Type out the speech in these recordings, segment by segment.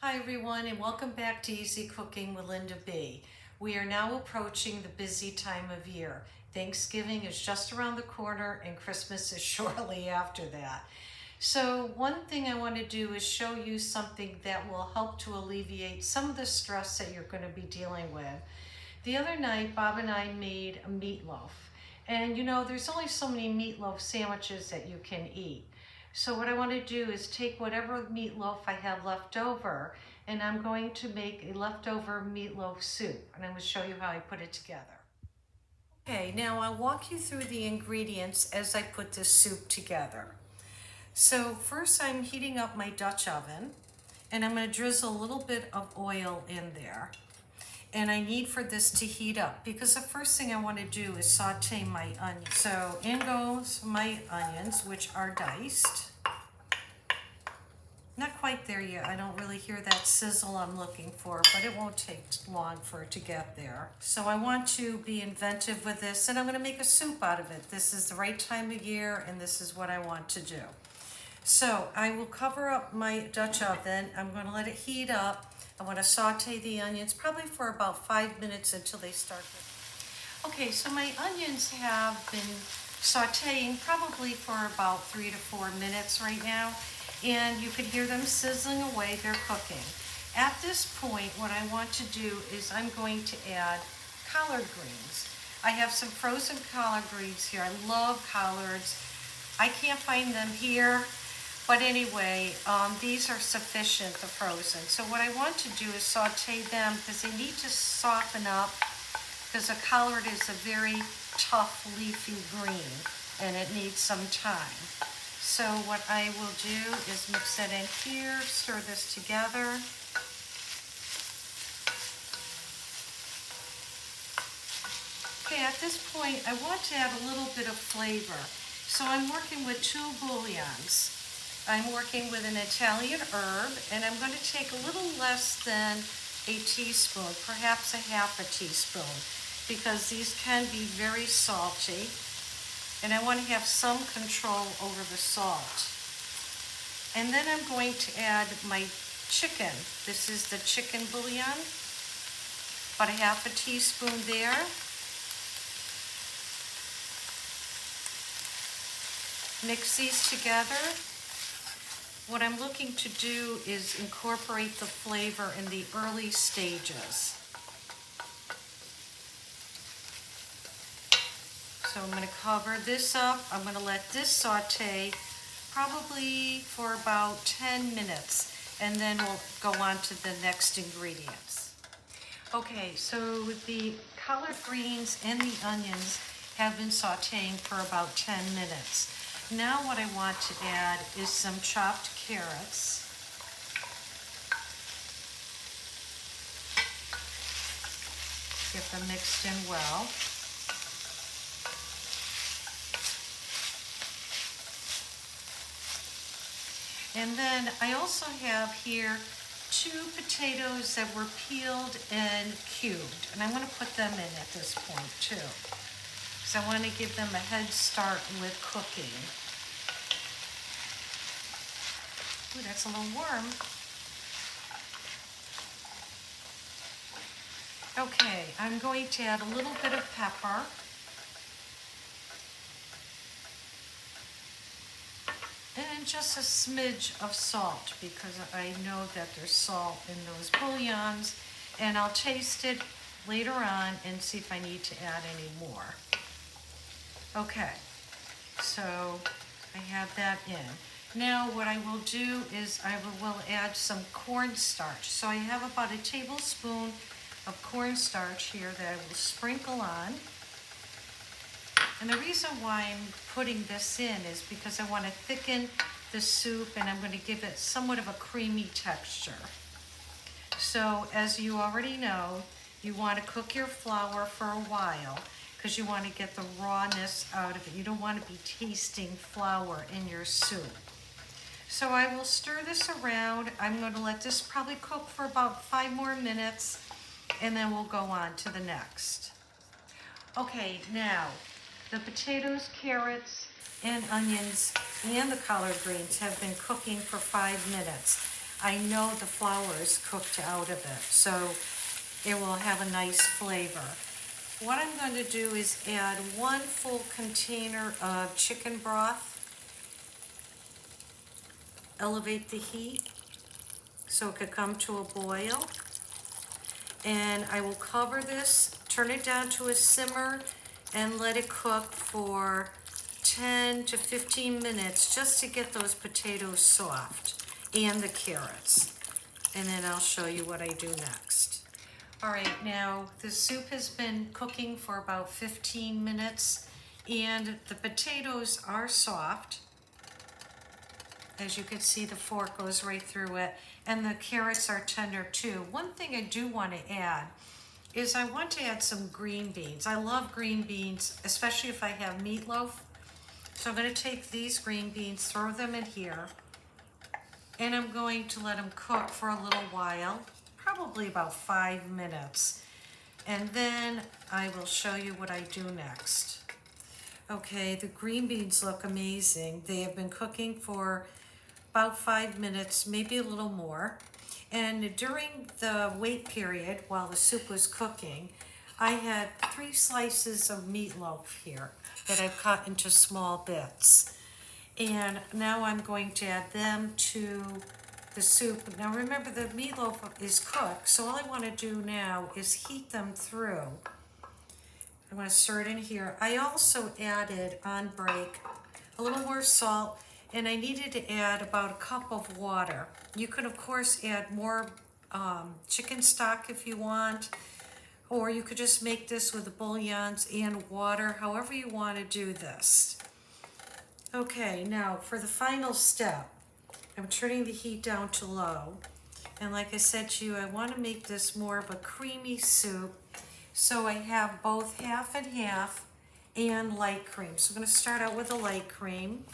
Hi everyone, and welcome back to Easy Cooking with Linda B. We are now approaching the busy time of year. Thanksgiving is just around the corner and Christmas is shortly after that. So one thing I want to do is show you something that will help to alleviate some of the stress that you're going to be dealing with. The other night, Bob and I made a meatloaf. And you know, there's only so many meatloaf sandwiches that you can eat. So what I want to do is take whatever meatloaf I have left over, and I'm going to make a leftover meatloaf soup. And I'm going to show you how I put it together. Okay, now I'll walk you through the ingredients as I put this soup together. So first I'm heating up my Dutch oven, and I'm going to drizzle a little bit of oil in there. And I need for this to heat up because the first thing I want to do is saute my onions. So in goes my onions, which are diced. Not quite there yet. I don't really hear that sizzle I'm looking for, but it won't take long for it to get there. So I want to be inventive with this, and I'm going to make a soup out of it. This is the right time of year, and this is what I want to do. So I will cover up my Dutch oven. I'm going to let it heat up. I want to saute the onions probably for about 5 minutes until they start. Okay, so my onions have been sauteing probably for about 3 to 4 minutes right now, and you can hear them sizzling away. They're cooking. At this point, what I want to do is I'm going to add collard greens. I have some frozen collard greens here. I love collards. I can't find them here. But anyway, these are sufficient, the frozen. So what I want to do is saute them because they need to soften up because a collard is a very tough leafy green and it needs some time. So what I will do is mix that in here, stir this together. Okay, at this point I want to add a little bit of flavor. So I'm working with 2 bouillons. I'm working with an Italian herb, and I'm going to take a little less than a teaspoon, perhaps a half a teaspoon, because these can be very salty, and I want to have some control over the salt. And then I'm going to add my chicken. This is the chicken bouillon, about a half a teaspoon there. Mix these together. What I'm looking to do is incorporate the flavor in the early stages. So I'm going to cover this up. I'm going to let this saute probably for about 10 minutes, and then we'll go on to the next ingredients. Okay, so the collard greens and the onions have been sauteing for about 10 minutes. Now what I want to add is some chopped carrots. Get them mixed in well. And then I also have here 2 potatoes that were peeled and cubed. And I'm going to put them in at this point too, because I want to give them a head start with cooking. Ooh, that's a little warm. Okay, I'm going to add a little bit of pepper. And just a smidge of salt, because I know that there's salt in those bouillons. And I'll taste it later on and see if I need to add any more. Okay, so I have that in. Now what I will do is I will add some cornstarch. So I have about a tablespoon of cornstarch here that I will sprinkle on. And the reason why I'm putting this in is because I want to thicken the soup, and I'm going to give it somewhat of a creamy texture. So as you already know, you want to cook your flour for a while because you want to get the rawness out of it. You don't want to be tasting flour in your soup. So I will stir this around. I'm going to let this probably cook for about 5 more minutes, and then we'll go on to the next. Okay, now the potatoes, carrots, and onions and the collard greens have been cooking for 5 minutes. I know the flour is cooked out of it, so it will have a nice flavor. What I'm going to do is add 1 full container of chicken broth. Elevate the heat so it could come to a boil. And I will cover this, turn it down to a simmer, and let it cook for 10 to 15 minutes just to get those potatoes soft and the carrots. And then I'll show you what I do next. All right, now the soup has been cooking for about 15 minutes and the potatoes are soft. As you can see, the fork goes right through it, and the carrots are tender too. One thing I do want to add is I want to add some green beans. I love green beans, especially if I have meatloaf. So I'm going to take these green beans, throw them in here, and I'm going to let them cook for a little while, probably about 5 minutes. And then I will show you what I do next. Okay, the green beans look amazing. They have been cooking for about 5 minutes, maybe a little more. And during the wait period, while the soup was cooking, I had 3 slices of meatloaf here that I've cut into small bits. And now I'm going to add them to the soup. Now remember, the meatloaf is cooked, so all I want to do now is heat them through. I'm going to stir it in here. I also added, on break, a little more salt, and I needed to add about a cup of water. You could, of course, add more chicken stock if you want, or you could just make this with the bouillons and water, however you want to do this. Okay, now for the final step, I'm turning the heat down to low. And like I said to you, I want to make this more of a creamy soup. So I have both half and half and light cream. So I'm going to start out with a light cream.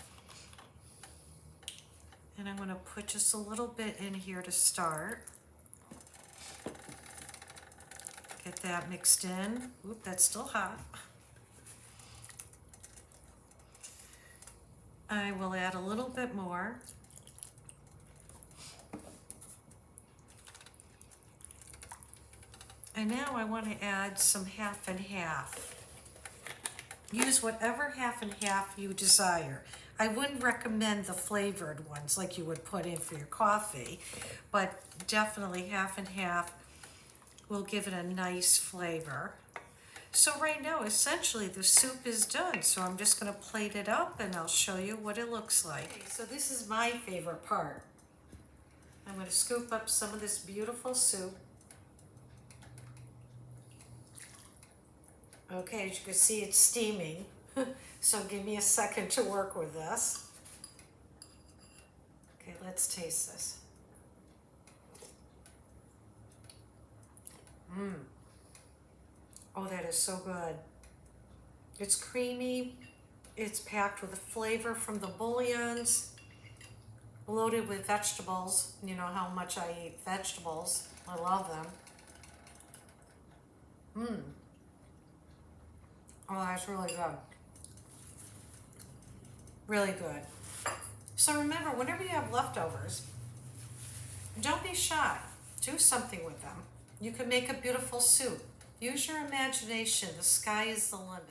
And I'm going to put just a little bit in here to start. Get that mixed in. Oop, that's still hot. I will add a little bit more. And now I want to add some half and half. Use whatever half and half you desire. I wouldn't recommend the flavored ones like you would put in for your coffee, but definitely half and half will give it a nice flavor. So right now, essentially, the soup is done. So I'm just going to plate it up and I'll show you what it looks like. Okay, so this is my favorite part. I'm going to scoop up some of this beautiful soup. Okay, as you can see, it's steaming. So give me a second to work with this. Okay, let's taste this. Oh, that is so good. It's creamy. It's packed with the flavor from the bouillons, loaded with vegetables. You know how much I eat vegetables. I love them. Oh, that's really good. Really good. So remember, whenever you have leftovers, don't be shy. Do something with them. You can make a beautiful soup. Use your imagination. The sky is the limit.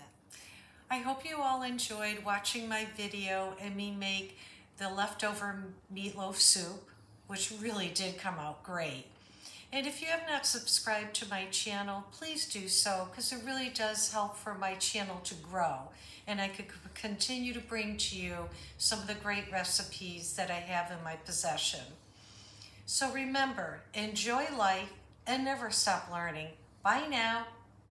I hope you all enjoyed watching my video and me make the leftover meatloaf soup, which really did come out great. And if you have not subscribed to my channel, please do so, because it really does help for my channel to grow. And I could continue to bring to you some of the great recipes that I have in my possession. So remember, enjoy life and never stop learning. Bye now.